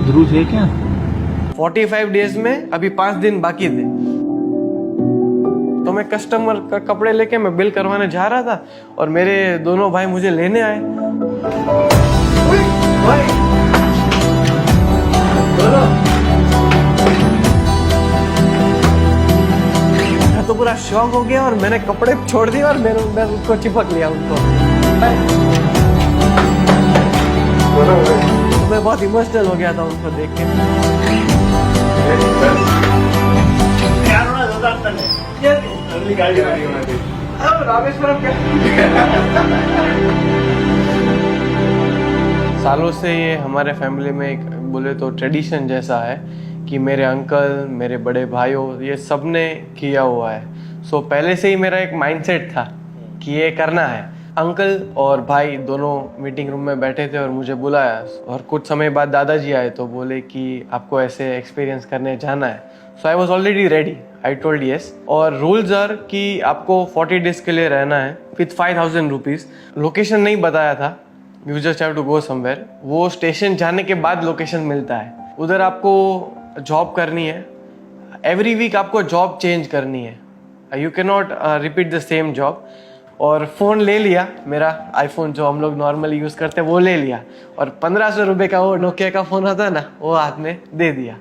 ध्रुव थे क्या? 45 डेज में अभी 5 दिन बाकी थे, तो मैं कस्टमर का कपड़े लेके मैं बिल करवाने जा रहा था और मेरे दोनों भाई मुझे लेने आए। मैं तो पूरा शॉक हो गया और मैंने कपड़े छोड़ दिए और मैं उसको चिपक लिया उनको। तो मैं बहुत इमोशनल हो गया था उनको देख के। सालों से ये हमारे फैमिली में एक बोले तो ट्रेडिशन जैसा है कि मेरे अंकल, मेरे बड़े भाइयों, ये सब ने किया हुआ है। सो पहले से ही मेरा एक माइंडसेट था कि ये करना है। अंकल और भाई दोनों मीटिंग रूम में बैठे थे और मुझे बुलाया और कुछ समय बाद दादाजी आए तो बोले कि आपको ऐसे एक्सपीरियंस करने जाना है। So I was already ready, I told yes. और रूल्स आर कि आपको 40 डेज के लिए रहना है विथ 5000 रुपीज़। लोकेशन नहीं बताया था, you just have to go somewhere. वो स्टेशन जाने के बाद लोकेशन मिलता है। उधर आपको जॉब करनी है, एवरी वीक आपको जॉब चेंज करनी है, you can not repeat the same job. और फ़ोन ले लिया, मेरा आईफोन जो हम लोग नॉर्मली यूज़ करते हैं वो ले लिया और 1500 रुपये का वो नोकिया का फ़ोन आता है ना, वो हाथ में दे दिया।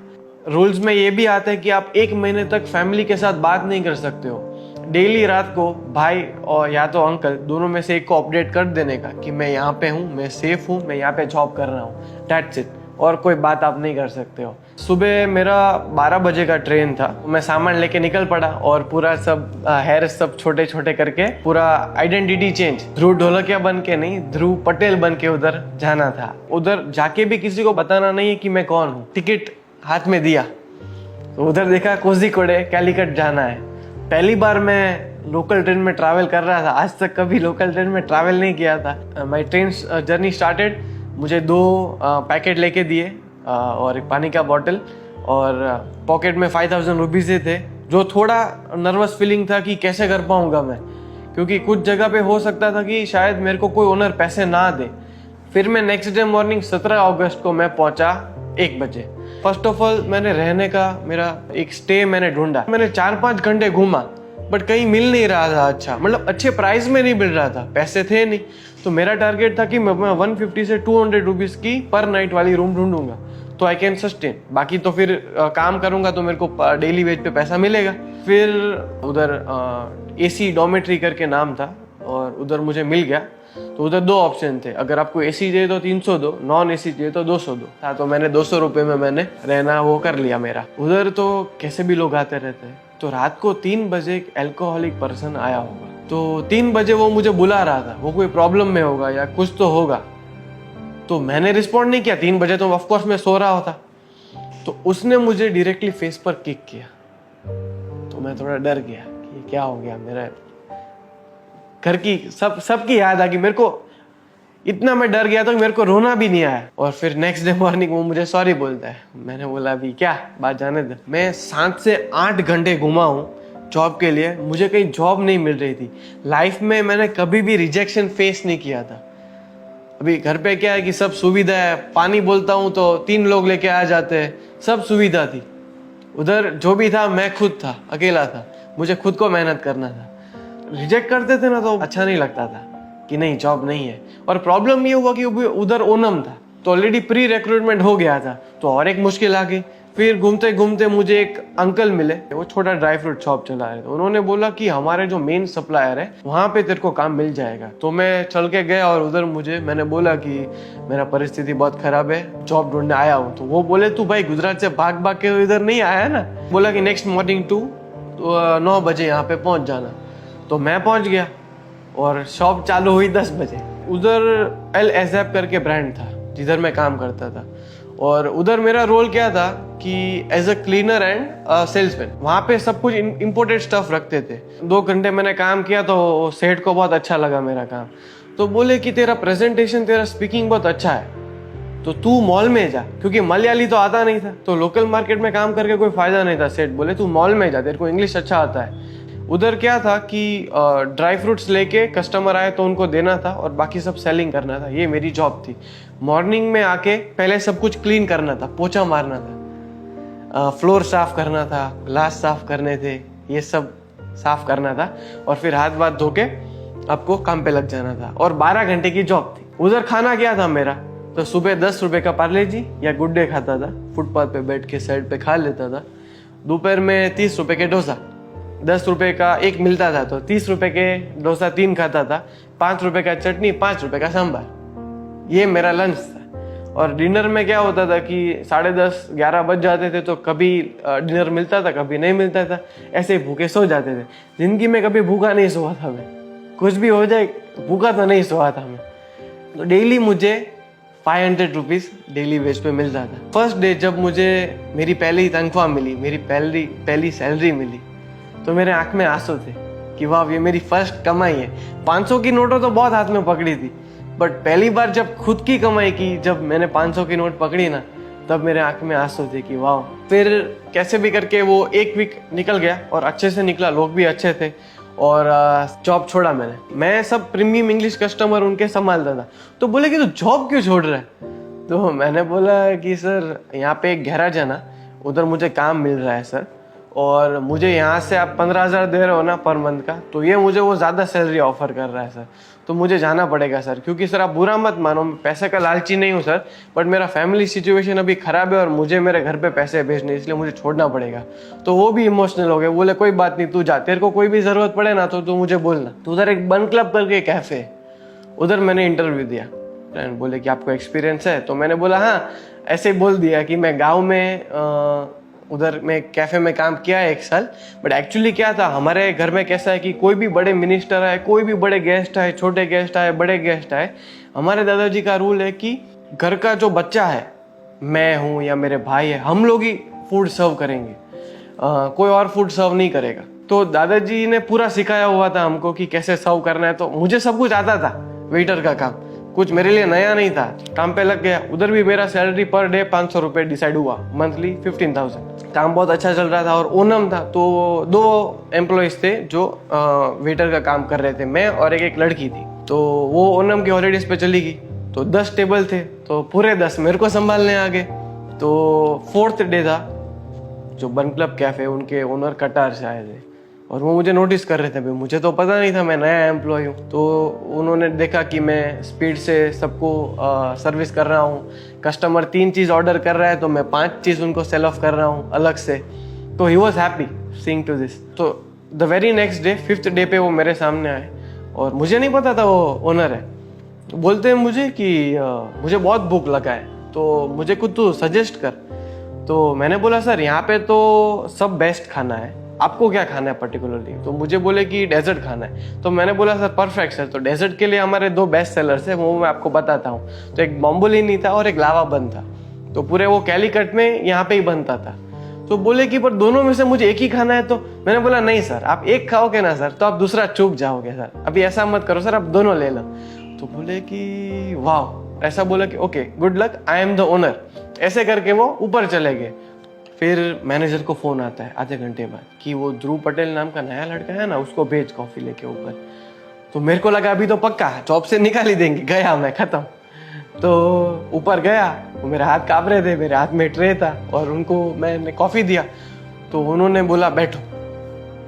रूल्स में ये भी आता है कि आप 1 महीने तक फैमिली के साथ बात नहीं कर सकते हो। डेली रात को भाई और या तो अंकल दोनों में से एक को अपडेट कर देने का कि मैं यहाँ पे हूँ, मैं सेफ हूँ, मैं यहाँ पे जॉब कर रहा हूँ, दैट्स इट। और कोई बात आप नहीं कर सकते हो। सुबह मेरा 12 बजे का ट्रेन था, मैं सामान लेके निकल पड़ा और पूरा सब हेयर सब छोटे छोटे करके पूरा आइडेंटिटी चेंज, ध्रुव ढोलकिया बन के नहीं, ध्रुव पटेल बन के उधर जाना था। उधर जाके भी किसी को बताना नहीं है कि मैं कौन हूँ। टिकट हाथ में दिया तो उधर देखा कोझिकोडे कैलीकट जाना है। पहली बार मैं लोकल ट्रेन में ट्रैवल कर रहा था, आज तक कभी लोकल ट्रेन में ट्रैवल नहीं किया था। My train journey started. मुझे 2 पैकेट लेके दिए और एक पानी का बॉटल और पॉकेट में 5000 रुपीज़ थे, जो थोड़ा नर्वस फीलिंग था कि कैसे कर पाऊंगा मैं, क्योंकि कुछ जगह पे हो सकता था कि शायद मेरे को कोई ओनर पैसे ना दे। फिर मैं नेक्स्ट डे मॉर्निंग 17 अगस्त को मैं पहुंचा 1 बजे। फर्स्ट ऑफ ऑल मैंने रहने का मेरा एक स्टे मैंने ढूंढा। मैंने 4-5 घंटे घूमा बट कहीं मिल नहीं रहा था अच्छा, मतलब अच्छे प्राइस में नहीं मिल रहा था, पैसे थे नहीं। तो मेरा टारगेट था कि मैं 150 से 200 रुपीज़ की पर नाइट वाली रूम ढूंढूंगा तो आई कैन सस्टेन। बाकी तो फिर काम करूंगा तो मेरे को डेली वेज पे पैसा मिलेगा। फिर उधर एसी डॉर्मेट्री करके नाम था और उधर मुझे मिल गया। तो उधर 2 ऑप्शन थे, अगर आपको एसी चाहिए तो 300 दो, नॉन एसी चाहिए तो 200 दो था। तो मैंने 200 रुपये में मैंने रहना वो कर लिया मेरा। उधर तो कैसे भी लोग आते रहते हैं। तो रात को 3 बजे एक अल्कोहलिक पर्सन आया होगा, तो 3 बजे वो मुझे बुला रहा था, वो कोई प्रॉब्लम में होगा या कुछ तो होगा। तो मैंने रिस्पॉन्ड नहीं किया, 3 बजे तो ऑफकोर्स मैं सो रहा था। तो उसने मुझे डायरेक्टली फेस पर किक किया तो मैं थोड़ा डर गया कि क्या हो गया। मेरा घर की सबकी याद आ गई मेरे को, इतना मैं डर गया तो मेरे को रोना भी नहीं आया। और फिर नेक्स्ट डे मॉर्निंग वो मुझे सॉरी बोलता है। मैंने बोला अभी क्या बात जाने दे। मैं 7 से 8 घंटे घुमा हूँ जॉब के लिए, मुझे कहीं जॉब नहीं मिल रही थी। लाइफ में मैंने कभी भी रिजेक्शन फेस नहीं किया था। अभी घर पे क्या है कि सब सुविधा है, पानी बोलता हूँ तो 3 लोग लेके आ जाते हैं, सब सुविधा थी। उधर जो भी था मैं खुद था, अकेला था, मुझे खुद को मेहनत करना था। रिजेक्ट करते थे ना तो अच्छा नहीं लगता था कि नहीं जॉब नहीं है। और प्रॉब्लम ये हुआ कि उधर ओनम था तो ऑलरेडी प्री रिक्रूटमेंट हो गया था, तो और एक मुश्किल आ गई। फिर घूमते घूमते मुझे एक अंकल मिले, वो छोटा ड्राई फ्रूट शॉप चला रहे थे। उन्होंने बोला कि हमारे जो मेन सप्लायर है वहाँ पे तेरे को काम मिल जाएगा। तो मैं चल के गया और उधर मैंने बोला कि मेरा परिस्थिति बहुत खराब है, जॉब ढूंढने आया हूँ। तो वो बोले तू भाई गुजरात से भाग भाग के इधर नहीं आया ना। बोला कि नेक्स्ट मॉर्निंग 9 बजे यहाँ पे पहुँच जाना। तो मैं पहुँच गया और शॉप चालू हुई 10 बजे। उधर एल एजैप करके ब्रांड था जिधर मैं काम करता था और उधर मेरा रोल क्या था कि as a cleaner and salesman. वहाँ पे सब कुछ इम्पोर्टेड स्टफ रखते थे। 2 घंटे मैंने काम किया तो सेठ को बहुत अच्छा लगा मेरा काम। तो बोले कि तेरा प्रेजेंटेशन, तेरा स्पीकिंग बहुत अच्छा है तो तू मॉल में जा, क्योंकि मलयाली तो आता नहीं था तो लोकल मार्केट में काम करके कोई फायदा नहीं था। सेठ बोले तू मॉल में जा, तेरे को इंग्लिश अच्छा आता है। उधर क्या था कि ड्राई फ्रूट्स लेके कस्टमर आए तो उनको देना था और बाकी सब सेलिंग करना था, ये मेरी जॉब थी। मॉर्निंग में आके पहले सब कुछ क्लीन करना था, पोछा मारना था, फ्लोर साफ करना था, ग्लास साफ करने थे, ये सब साफ करना था, और फिर हाथ वाथ धो के आपको काम पे लग जाना था। और 12 घंटे की जॉब थी। उधर खाना क्या था मेरा, तो सुबह 10 रुपए का पार्ले जी या गुड डे खाता था, फुटपाथ पे बैठ के साइड पे खा लेता था। दोपहर में 30 रुपए के डोसा, 10 रुपए का एक मिलता था, तो 30 रुपए के डोसा 3 खाता था, 5 रुपए का चटनी, 5 रुपए का सांभर। ये मेरा लंच था। और डिनर में क्या होता था कि 10:30 11 बज जाते थे, तो कभी डिनर मिलता था, कभी नहीं मिलता था, ऐसे ही भूखे सो जाते थे। जिंदगी में कभी भूखा नहीं सोया था मैं, कुछ भी हो जाए भूखा तो नहीं सोया था मैं। तो डेली मुझे 500 रुपीज़ डेली वेज पे मिलता था। फर्स्ट डे जब मुझे मेरी पहली तनख्वाह मिली, मेरी पहली सैलरी मिली, तो मेरे आंख में आंसू थे कि वाह ये मेरी फर्स्ट कमाई है। 500 की नोटों तो बहुत हाथ में पकड़ी थी, बट पहली बार जब खुद की कमाई की, जब मैंने 500 की नोट पकड़ी ना, तब मेरे आंख में आंसू थे कि वाह। फिर कैसे भी करके वो एक वीक निकल गया और अच्छे से निकला, लोग भी अच्छे थे, और जॉब छोड़ा मैंने। मैं सब प्रीमियम इंग्लिश कस्टमर उनके संभालता था। तो बोले कि तू जॉब क्यों छोड़ रहा है? तो मैंने बोला कि सर यहाँ पे एक गैराज है ना, उधर मुझे काम मिल रहा है सर, और मुझे यहाँ से आप 15,000 दे रहे हो ना पर मंथ का, तो ये मुझे वो ज़्यादा सैलरी ऑफर कर रहा है सर, तो मुझे जाना पड़ेगा सर। क्योंकि सर आप बुरा मत मानो, मैं पैसे का लालची नहीं हूँ सर, बट मेरा फैमिली सिचुएशन अभी ख़राब है और मुझे मेरे घर पे पैसे भेजने, इसलिए मुझे छोड़ना पड़ेगा। तो वो भी इमोशनल हो गए, बोले कोई बात नहीं, तू जा, तेरे को कोई भी ज़रूरत पड़े ना तो तू मुझे बोलना। तो उधर एक बन क्लब करके कैफ़े, उधर मैंने इंटरव्यू दिया। फ्रेंड बोले कि आपको एक्सपीरियंस है? तो मैंने बोला हाँ, ऐसे ही बोल दिया कि मैं गाँव में उधर मैं कैफ़े में काम किया है 1 साल। बट एक्चुअली क्या था, हमारे घर में कैसा है कि कोई भी बड़े मिनिस्टर आए, कोई भी बड़े गेस्ट आए, छोटे गेस्ट आए, बड़े गेस्ट आए, हमारे दादाजी का रूल है कि घर का जो बच्चा है, मैं हूँ या मेरे भाई है, हम लोग ही फूड सर्व करेंगे, कोई और फूड सर्व नहीं करेगा। तो दादाजी ने पूरा सिखाया हुआ था हमको कि कैसे सर्व करना है। तो मुझे सब कुछ आता था, वेटर का काम, कुछ मेरे लिए नया नहीं था। काम पे लग गया, उधर भी मेरा सैलरी पर डे 500 रुपये डिसाइड हुआ, मंथली 15,000। काम बहुत अच्छा चल रहा था और ओनम था, तो 2 एम्प्लॉयज थे जो वेटर का काम कर रहे थे, मैं और एक लड़की थी। तो वो ओनम के हॉलीडेज पे चली गई, तो 10 टेबल थे, तो पूरे 10 मेरे को संभालने आ गए। तो 4th डे था, जो बन क्लब कैफे उनके ओनर कटार से आए थे और वो मुझे नोटिस कर रहे थे। भाई मुझे तो पता नहीं था, मैं नया एम्प्लॉय हूँ। तो उन्होंने देखा कि मैं स्पीड से सबको सर्विस कर रहा हूँ, कस्टमर 3 चीज़ ऑर्डर कर रहा है तो मैं 5 चीज़ उनको सेल ऑफ कर रहा हूँ अलग से। तो he was happy seeing to this. तो the very next day 5th day पे वो मेरे सामने आए और मुझे नहीं पता था वो ओनर है। तो बोलते हैं मुझे कि मुझे बहुत भूख लगा है, तो मुझे कुछ तू सजेस्ट कर। तो मैंने बोला सर यहाँ पे तो सब बेस्ट खाना है, आपको क्या खाना है पर्टिकुलरली? तो मुझे बोले कि डेजर्ट खाना है। तो मैंने बोला सर परफेक्ट सर, तो डेजर्ट के लिए हमारे 2 बेस्ट सेलर्स है, वो मैं आपको बताता हूँ। तो एक बॉम्बोलिनी था और एक लावा बन था, तो पूरे वो कैलीकट में यहाँ पे ही बनता था। तो बोले कि पर दोनों में से मुझे एक ही खाना है। तो मैंने बोला नहीं सर, आप एक खाओगे ना सर तो आप दूसरा चूक जाओगे सर, अभी ऐसा मत करो सर, आप दोनों ले लो। तो बोले कि वाह, ऐसा बोला कि okay good luck, I am the owner. ऐसे करके वो ऊपर चले गए। फिर मैनेजर को फोन आता है आधे घंटे बाद कि वो ध्रुव पटेल नाम का नया लड़का है ना, उसको भेज कॉफी लेके ऊपर। तो मेरे को लगा अभी तो पक्का जॉब से निकाल ही देंगे, गया मैं, खत्म। तो ऊपर गया, वो मेरे हाथ कांप रहे थे, मेरे हाथ में ट्रे था और उनको मैंने कॉफी दिया। तो उन्होंने बोला बैठो,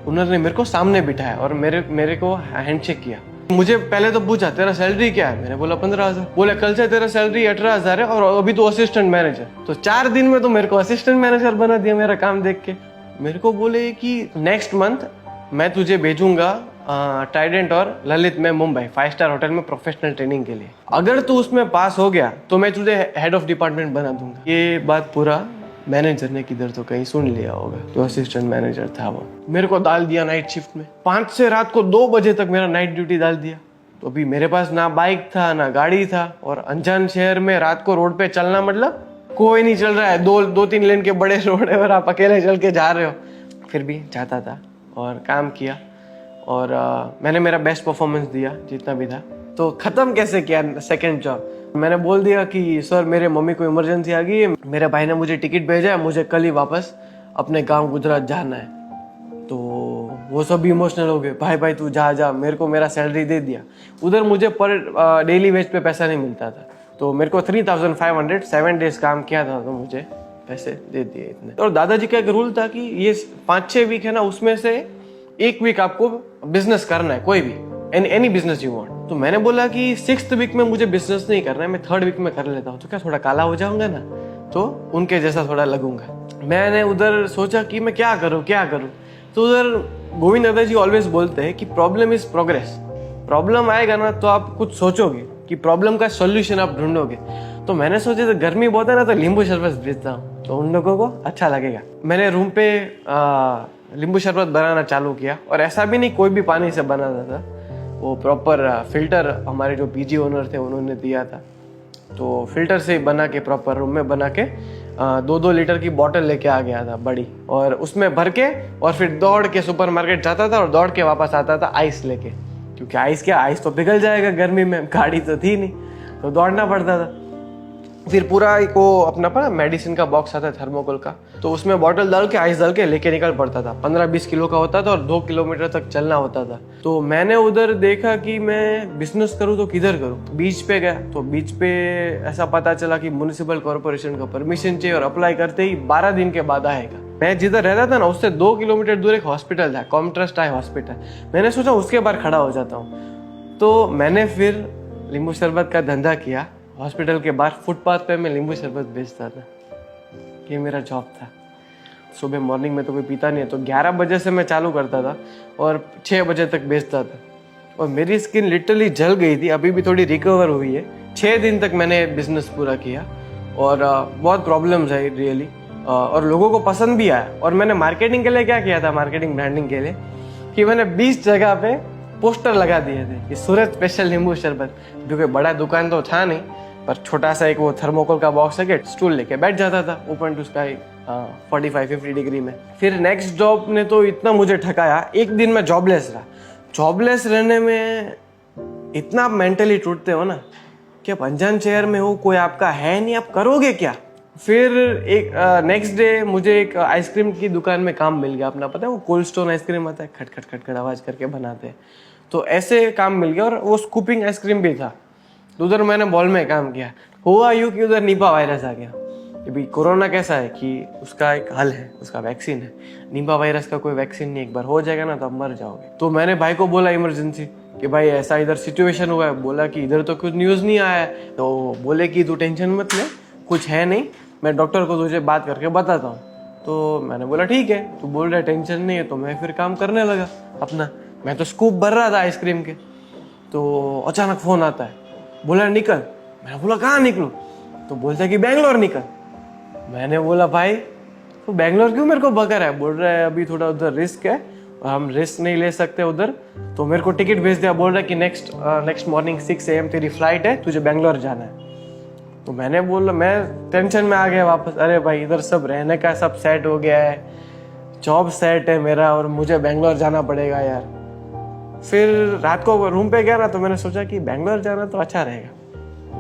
उन्होंने मेरे को सामने बिठाया और मेरे को हैंडशेक किया। मुझे पहले तो पूछा तेरा सैलरी क्या है? मैंने बोला 15,000। बोले कल से तेरा सैलरी 18,000 है और अभी तो असिस्टेंट मैनेजर। तो 4 दिन में तो मेरे को असिस्टेंट मैनेजर बना दिया मेरा काम देख के। मेरे को बोले कि नेक्स्ट मंथ मैं तुझे भेजूंगा ट्राइडेंट और ललित में मुंबई 5 स्टार होटल में प्रोफेशनल ट्रेनिंग के लिए। अगर तू उसमें पास हो गया तो मैं तुझे हेड ऑफ डिपार्टमेंट बना दूंगा। ये बात पूरा मैनेजर ने किधर तो कहीं सुन लिया होगा, जो असिस्टेंट मैनेजर था वो। मेरे को डाल दिया नाइट शिफ्ट में, 5 से रात को 2 बजे तक मेरा नाइट ड्यूटी डाल दिया। तो अभी मेरे पास ना बाइक था ना गाड़ी था, और अनजान शहर में रात को रोड पे चलना मतलब कोई नहीं चल रहा है, 2-3 लेन के बड़े रोड है और आप अकेले चल के जा रहे हो। फिर भी जाता था और काम किया और मैंने मेरा बेस्ट परफॉर्मेंस दिया जितना भी था। तो ख़त्म कैसे किया सेकेंड जॉब? मैंने बोल दिया कि सर मेरे मम्मी को इमरजेंसी आ गई है, मेरे भाई ने मुझे टिकट भेजा है, मुझे कल ही वापस अपने गांव गुजरात जाना है। तो वो सब भी इमोशनल हो गए, भाई तू जा, मेरे को मेरा सैलरी दे दिया। उधर मुझे पर डेली वेज पे पैसा नहीं मिलता था, तो मेरे को 3,500 7 डेज काम किया था तो मुझे पैसे दे दिए इतने। और दादाजी का एक रूल था कि ये 5-6 वीक है ना, उसमें से एक वीक आपको बिजनेस करना है, कोई भी एनी बिजनेस यू वांट। तो मैंने बोला कि 6th वीक में मुझे बिजनेस नहीं करना है, मैं 3rd वीक में कर लेता हूँ, तो क्या थोड़ा काला हो जाऊंगा ना, तो उनके जैसा थोड़ा लगूंगा। मैंने उधर सोचा कि मैं क्या करूँ। तो उधर गोविंद दादाजी ऑलवेज बोलते हैं कि प्रॉब्लम इज प्रोग्रेस। प्रॉब्लम आएगा ना तो आप कुछ सोचोगे कि प्रॉब्लम का सॉल्यूशन आप ढूंढोगे। तो मैंने सोचा तो गर्मी बहुत है ना, तो नींबू शरबत बेचता हूँ, तो उन लोगों को अच्छा लगेगा। मैंने रूम पे नींबू शरबत बनाना चालू किया, और ऐसा भी नहीं कोई भी पानी से बनाता था, वो प्रॉपर फिल्टर हमारे जो पीजी ओनर थे उन्होंने दिया था, तो फिल्टर से बना के प्रॉपर रूम में बना के 2-2 लीटर की बोतल लेके आ गया था बड़ी, और उसमें भर के और फिर दौड़ के सुपरमार्केट जाता था और दौड़ के वापस आता था आइस लेके, क्योंकि आइस तो पिघल जाएगा गर्मी में, गाड़ी तो थी नहीं, तो दौड़ना पड़ता था। फिर पूरा एक वो अपना पर मेडिसिन का बॉक्स आता है थर्मोकोल का, तो उसमें बॉटल डाल के आइस डाल के लेके निकल पड़ता था। 15-20 किलो का होता था और 2 किलोमीटर तक चलना होता था। तो मैंने उधर देखा कि मैं बिजनेस करूँ तो किधर करूँ। बीच पे गया, तो बीच पे ऐसा पता चला कि म्युनिसिपल कॉर्पोरेशन का परमिशन चाहिए, और अप्लाई करते ही 12 दिन के बाद आएगा। मैं जिधर रहता था ना उससे 2 किलोमीटर दूर एक हॉस्पिटल था, कॉमट्रस्ट आई हॉस्पिटल। मैंने सोचा उसके बाहर खड़ा हो जाता हूँ, तो मैंने फिर नींबू शरबत का धंधा किया। हॉस्पिटल के बाहर फुटपाथ पे मैं नींबू शरबत बेचता था, ये मेरा जॉब था। सुबह मॉर्निंग में तो कोई पीता नहीं है, तो 11 बजे से मैं चालू करता था और 6 बजे तक बेचता था, और मेरी स्किन लिटरली जल गई थी, अभी भी थोड़ी रिकवर हुई है। 6 दिन तक मैंने बिजनेस पूरा किया, और बहुत प्रॉब्लम्स आई रियली, और लोगों को पसंद भी आया। और मैंने मार्केटिंग के लिए क्या किया था, मार्केटिंग ब्रांडिंग के लिए, कि मैंने 20 जगह पे पोस्टर लगा दिए थे कि सूरत स्पेशल नींबू शरबत, जो कि बड़ा दुकान तो था नहीं, पर छोटा सा एक वो थर्मोकोल का बॉक्स है, स्टूल लेके बैठ जाता था ओपन टू स्काई 45-50 डिग्री में। फिर नेक्स्ट जॉब ने तो इतना मुझे ठकाया, एक दिन मैं जॉबलेस रहा। जॉबलेस रहने में इतना आप मेंटली टूटते हो ना, कि आप अनजान शहर में हो, कोई आपका है नहीं, आप करोगे क्या। फिर एक नेक्स्ट डे मुझे एक आइसक्रीम की दुकान में काम मिल गया। अपना पता है वो कोल्ड स्टोन आइसक्रीम आता है, खट खट खट खट आवाज करके बनाते हैं, तो ऐसे काम मिल गया। और वो स्कूपिंग आइसक्रीम भी था, तो उधर मैंने मॉल में काम किया। हुआ यूँ कि उधर निपा वायरस आ गया। अभी कोरोना कैसा है कि उसका एक हल है, उसका वैक्सीन है। निपा वायरस का कोई वैक्सीन नहीं, एक बार हो जाएगा ना तो आप मर जाओगे। तो मैंने भाई को बोला इमरजेंसी कि भाई ऐसा इधर सिचुएशन हुआ है। बोला कि इधर तो कुछ न्यूज़ नहीं आया है। तो बोले कि तू टेंशन मत ले, कुछ है नहीं, मैं डॉक्टर को तुझे बात करके बताता हूँ। तो मैंने बोला ठीक है, तू बोल रहा है टेंशन नहीं है, तो मैं फिर काम करने लगा अपना। मैं तो स्कूप भर रहा था आइसक्रीम के, तो अचानक फ़ोन आता है, बोला निकल। मैंने बोला कहाँ निकलूँ, तो बोलता है कि बेंगलोर निकल। मैंने बोला भाई तो बेंगलोर क्यों मेरे को बकर है। बोल रहा है अभी थोड़ा उधर रिस्क है और हम रिस्क नहीं ले सकते उधर, तो मेरे को टिकट भेज दिया। बोल रहा है कि नेक्स्ट मॉर्निंग 6 AM तेरी फ्लाइट है, तुझे बेंगलोर जाना है। तो मैंने बोला, मैं टेंशन में आ गया वापस। अरे भाई इधर सब रहने का सब सेट हो गया है, जॉब सेट है मेरा, और मुझे बेंगलोर जाना पड़ेगा यार। फिर रात को रूम पे गया ना, तो मैंने सोचा कि बेंगलोर जाना तो अच्छा रहेगा,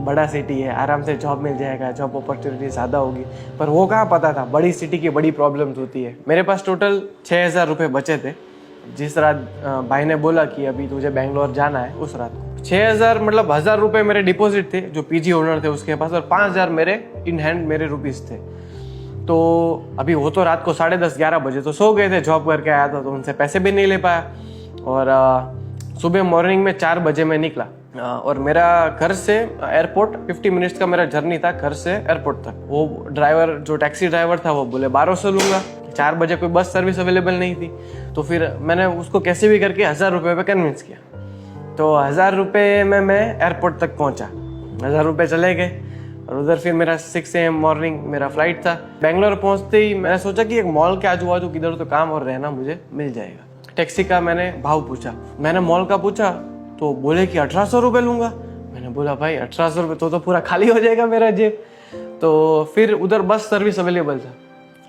बड़ा सिटी है, आराम से जॉब मिल जाएगा, जॉब अपॉर्चुनिटी ज़्यादा होगी। पर वो कहाँ पता था, बड़ी सिटी की बड़ी प्रॉब्लम्स होती है। मेरे पास टोटल 6,000 रुपये बचे थे। जिस रात भाई ने बोला कि अभी तुझे बेंगलोर जाना है, उस रात को 6,000 मतलब 1,000 रुपये मेरे डिपॉजिट थे जो पीजी ओनर थे उसके पास, और 5,000 मेरे इन हैंड मेरे रुपीज़ थे। तो अभी वो तो रात को 10:30-11 बजे तो सो गए थे, जॉब करके आया था तो उनसे पैसे भी नहीं ले पाया। और सुबह मॉर्निंग में 4 बजे मैं निकला, और मेरा घर से एयरपोर्ट 50 मिनट्स का मेरा जर्नी था, घर से एयरपोर्ट तक। वो ड्राइवर जो टैक्सी ड्राइवर था वो बोले 1200 लूँगा। 4 बजे कोई बस सर्विस अवेलेबल नहीं थी, तो फिर मैंने उसको कैसे भी करके 1,000 रुपये पे कन्विंस किया। तो 1,000 रुपये में मैं एयरपोर्ट तक पहुँचा, 1,000 रुपये चले गए, और उधर फिर मेरा 6 AM मॉर्निंग मेरा फ्लाइट था। बेंगलोर पहुँचते ही मैंने सोचा कि एक मॉल के आजू बाजू किधर तो काम और रहना मुझे मिल जाएगा। टैक्सी का मैंने भाव पूछा, मैंने मॉल का पूछा तो बोले कि 1,800 रुपये लूँगा। मैंने बोला भाई 1,800 रुपये तो पूरा खाली हो जाएगा मेरा जेब। तो फिर उधर बस सर्विस अवेलेबल था,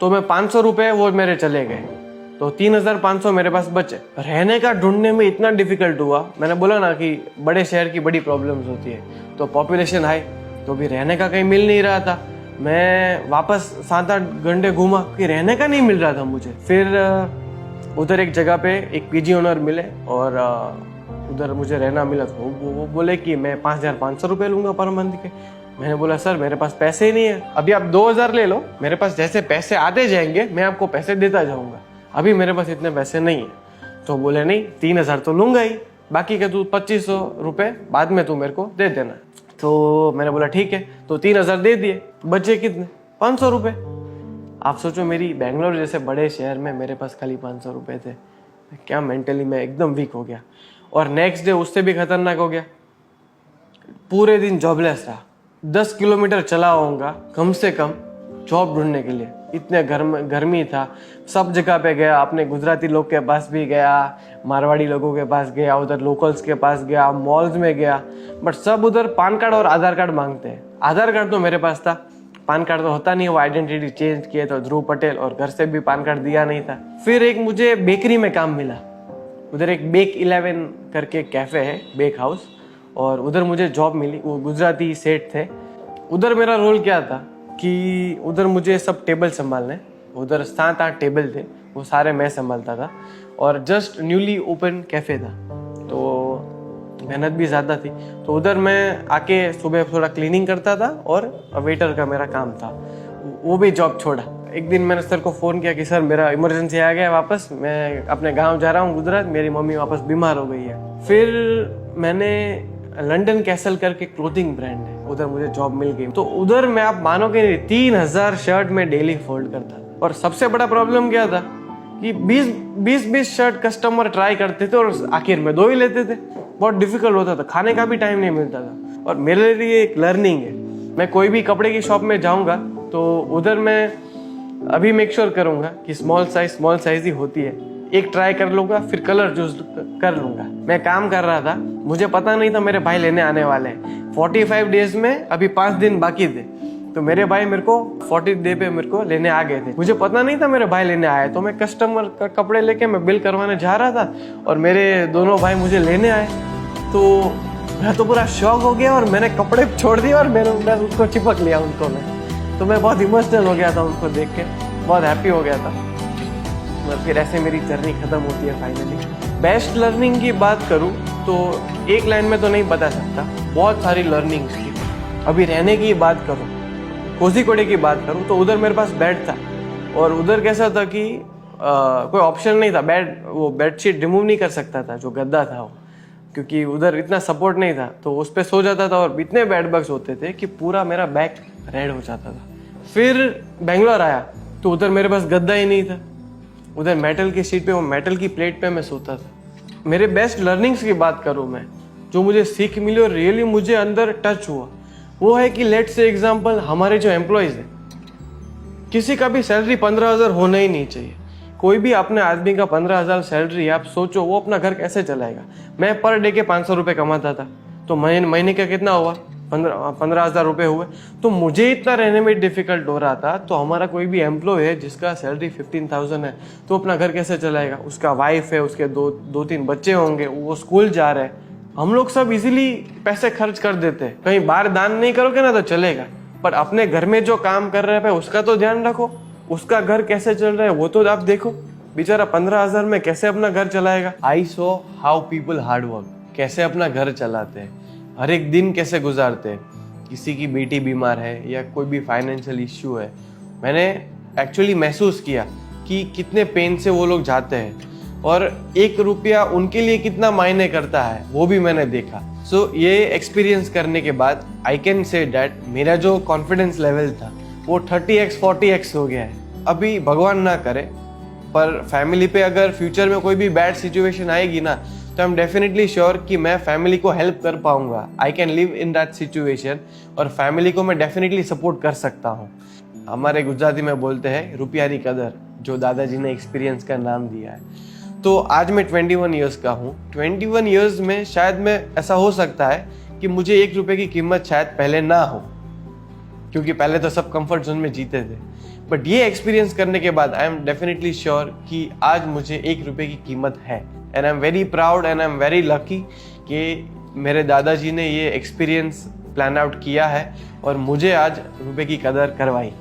तो मैं 500 रुपये वो मेरे चले गए, तो 3,500 मेरे पास बचे। रहने का ढूंढने में इतना डिफिकल्ट हुआ। मैंने बोला ना कि बड़े शहर की बड़ी प्रॉब्लम्स होती है, तो पॉपुलेशन हाई, तो भी रहने का कहीं मिल नहीं रहा था। मैं वापस 7-8 घंटे घूमा कि रहने का नहीं मिल रहा था मुझे। फिर उधर एक जगह पे एक पीजी ओनर मिले, और उधर मुझे रहना मिला। तो वो बोले कि मैं 5,500 रुपये लूँगा पर मंथ के। मैंने बोला सर मेरे पास पैसे ही नहीं है, अभी आप 2000 ले लो, मेरे पास जैसे पैसे आते जाएंगे मैं आपको पैसे देता जाऊंगा, अभी मेरे पास इतने पैसे नहीं है। तो बोले नहीं 3000 तो लूंगा ही, बाकी का तू 2500 रुपये बाद में तू मेरे को दे देना। तो मैंने बोला ठीक है, तो 3000 दे दिए, बचे कितने 500 रुपये। आप सोचो मेरी बेंगलोर जैसे बड़े शहर में मेरे पास खाली 500 रुपये थे, क्या मेंटली मैं एकदम वीक हो गया। और नेक्स्ट डे उससे भी खतरनाक हो गया, पूरे दिन जॉबलेस रहा, 10 किलोमीटर चला होऊंगा कम से कम जॉब ढूंढने के लिए, इतने गर्मी था। सब जगह पे गया, अपने गुजराती लोग के पास भी गया, मारवाड़ी लोगों के पास गया, उधर लोकल्स के पास गया, मॉल्स में गया, बट सब उधर पान कार्ड और आधार कार्ड मांगते हैं। आधार कार्ड तो मेरे पास था, पान कार्ड तो होता नहीं, वो आइडेंटिटी चेंज किए तो ध्रुव पटेल, और घर से भी पान कार्ड दिया नहीं था। फिर एक मुझे बेकरी में काम मिला, उधर एक बेक 11 करके कैफ़े है, बेक हाउस, और उधर मुझे जॉब मिली। वो गुजराती सेठ थे। उधर मेरा रोल क्या था कि उधर मुझे सब टेबल संभालने, उधर 7-8 टेबल थे, वो सारे मैं संभालता था, और जस्ट न्यूली ओपन कैफ़े था तो मेहनत भी ज़्यादा थी। तो उधर मैं आके सुबह थोड़ा क्लीनिंग करता था और वेटर का मेरा काम था, वो भी जॉब छोड़ा। एक दिन मैंने सर को फ़ोन किया कि सर मेरा इमरजेंसी आ गया वापस, मैं अपने गांव जा रहा हूँ गुजरात, मेरी मम्मी वापस बीमार हो गई है। फिर मैंने लंदन कैसल करके क्लोथिंग ब्रांड है, उधर मुझे जॉब मिल गई। तो उधर मैं आप मानोगे नहीं 3000 शर्ट में डेली फोल्ड करता था। और सबसे बड़ा प्रॉब्लम क्या था कि 20 शर्ट कस्टमर ट्राई करते थे और आखिर में 2 ही लेते थे। बहुत डिफिकल्ट होता था, खाने का भी टाइम नहीं मिलता था। और मेरे लिए एक लर्निंग है, मैं कोई भी कपड़े की शॉप में जाऊंगा तो उधर मैं अभी मेक श्योर करूंगा कि स्मॉल साइज ही होती है, एक ट्राई कर लूंगा, फिर कलर चूज कर लूंगा। मैं काम कर रहा था, मुझे पता नहीं था मेरे भाई लेने आने वाले हैं। 45 डेज में अभी 5 दिन बाकी थे, तो मेरे भाई मेरे को 40 डे पे मेरे को लेने आ गए थे। मुझे पता नहीं था मेरे भाई लेने आए, तो मैं कस्टमर का कपड़े लेके मैं बिल करवाने जा रहा था और मेरे दोनों भाई मुझे लेने आए। तो मैं तो पूरा शॉक हो गया और मैंने कपड़े छोड़ दिए और मैं उसको चिपक लिया उनको। तो मैं बहुत इमोशनल हो गया था उनको देख के, बहुत हैप्पी हो गया था। और फिर ऐसे मेरी जर्नी खत्म होती है फाइनली। बेस्ट लर्निंग की बात करूँ तो एक लाइन में तो नहीं बता सकता, बहुत सारी लर्निंग्स की। अभी रहने की बात करूँ, कोझीकोडे की बात करूँ, तो उधर मेरे पास बेड था और उधर कैसा था कि कोई ऑप्शन नहीं था, वो बेडशीट रिमूव नहीं कर सकता था, जो गद्दा था वो, क्योंकि उधर इतना सपोर्ट नहीं था। तो उस पर सो जाता था और इतने बेड बग्स होते थे कि पूरा मेरा बैक रेड हो जाता था। फिर बेंगलोर आया तो उधर मेरे पास गद्दा ही नहीं था, उधर मेटल की शीट पे, वो मेटल की प्लेट पे मैं सोता था। मेरे बेस्ट लर्निंग्स की बात करूँ मैं, जो मुझे सीख मिली और रियली मुझे अंदर टच हुआ, वो है कि लेट्स से एग्जांपल हमारे जो एम्प्लॉयज़ हैं, किसी का भी सैलरी 15,000 होना ही नहीं चाहिए। कोई भी अपने आदमी का 15,000 सैलरी, आप सोचो वो अपना घर कैसे चलाएगा। मैं पर डे के 500 रुपये कमाता था, तो महीने का कितना हुआ, 15,000 रुपये हुए। तो मुझे इतना रहने में डिफिकल्ट हो रहा था, तो हमारा कोई भी एम्प्लॉय है जिसका सैलरी 15,000 है, तो अपना घर कैसे चलाएगा। उसका वाइफ है, उसके 2-3 बच्चे होंगे, वो स्कूल जा रहे हैं। हम लोग सब इजीली पैसे खर्च कर देते हैं, कहीं बाहर दान नहीं करोगे ना तो चलेगा, पर अपने घर में जो काम कर रहे हैं उसका तो ध्यान रखो, उसका घर कैसे चल रहा है वो तो आप देखो। बेचारा 15,000 में कैसे अपना घर चलाएगा। I saw how people hard work, कैसे अपना घर चलाते हैं, हर एक दिन कैसे गुजारते हैं। किसी की बेटी बीमार है या कोई भी फाइनेंशियल इश्यू है, मैंने एक्चुअली महसूस किया कि कितने पेन से वो लोग जाते हैं और 1 रुपया उनके लिए कितना मायने करता है, वो भी मैंने देखा। सो ये एक्सपीरियंस करने के बाद आई कैन से डैट मेरा जो कॉन्फिडेंस लेवल था वो 30x 40x हो गया है। अभी भगवान ना करे, पर फैमिली पे अगर फ्यूचर में कोई भी बैड सिचुएशन आएगी ना, तो आई एम डेफिनेटली श्योर कि मैं फैमिली को हेल्प कर पाऊंगा। I can live in that situation और फैमिली को मैं डेफिनेटली सपोर्ट कर सकता हूँ। हमारे गुजराती में बोलते हैं रुपयानी कदर, जो दादाजी ने एक्सपीरियंस का नाम दिया है। तो आज मैं 21 ईयर्स का हूँ। 21 ईयर्स में शायद मैं ऐसा हो सकता है कि मुझे 1 रुपये की कीमत शायद पहले ना हो, क्योंकि पहले तो सब कंफर्ट जोन में जीते थे। बट ये एक्सपीरियंस करने के बाद आई एम डेफिनेटली श्योर कि आज मुझे 1 रुपये की कीमत है। And I am very proud and I am very lucky कि मेरे दादाजी ने ये एक्सपीरियंस प्लान आउट किया है और मुझे आज रुपये की कदर करवाई।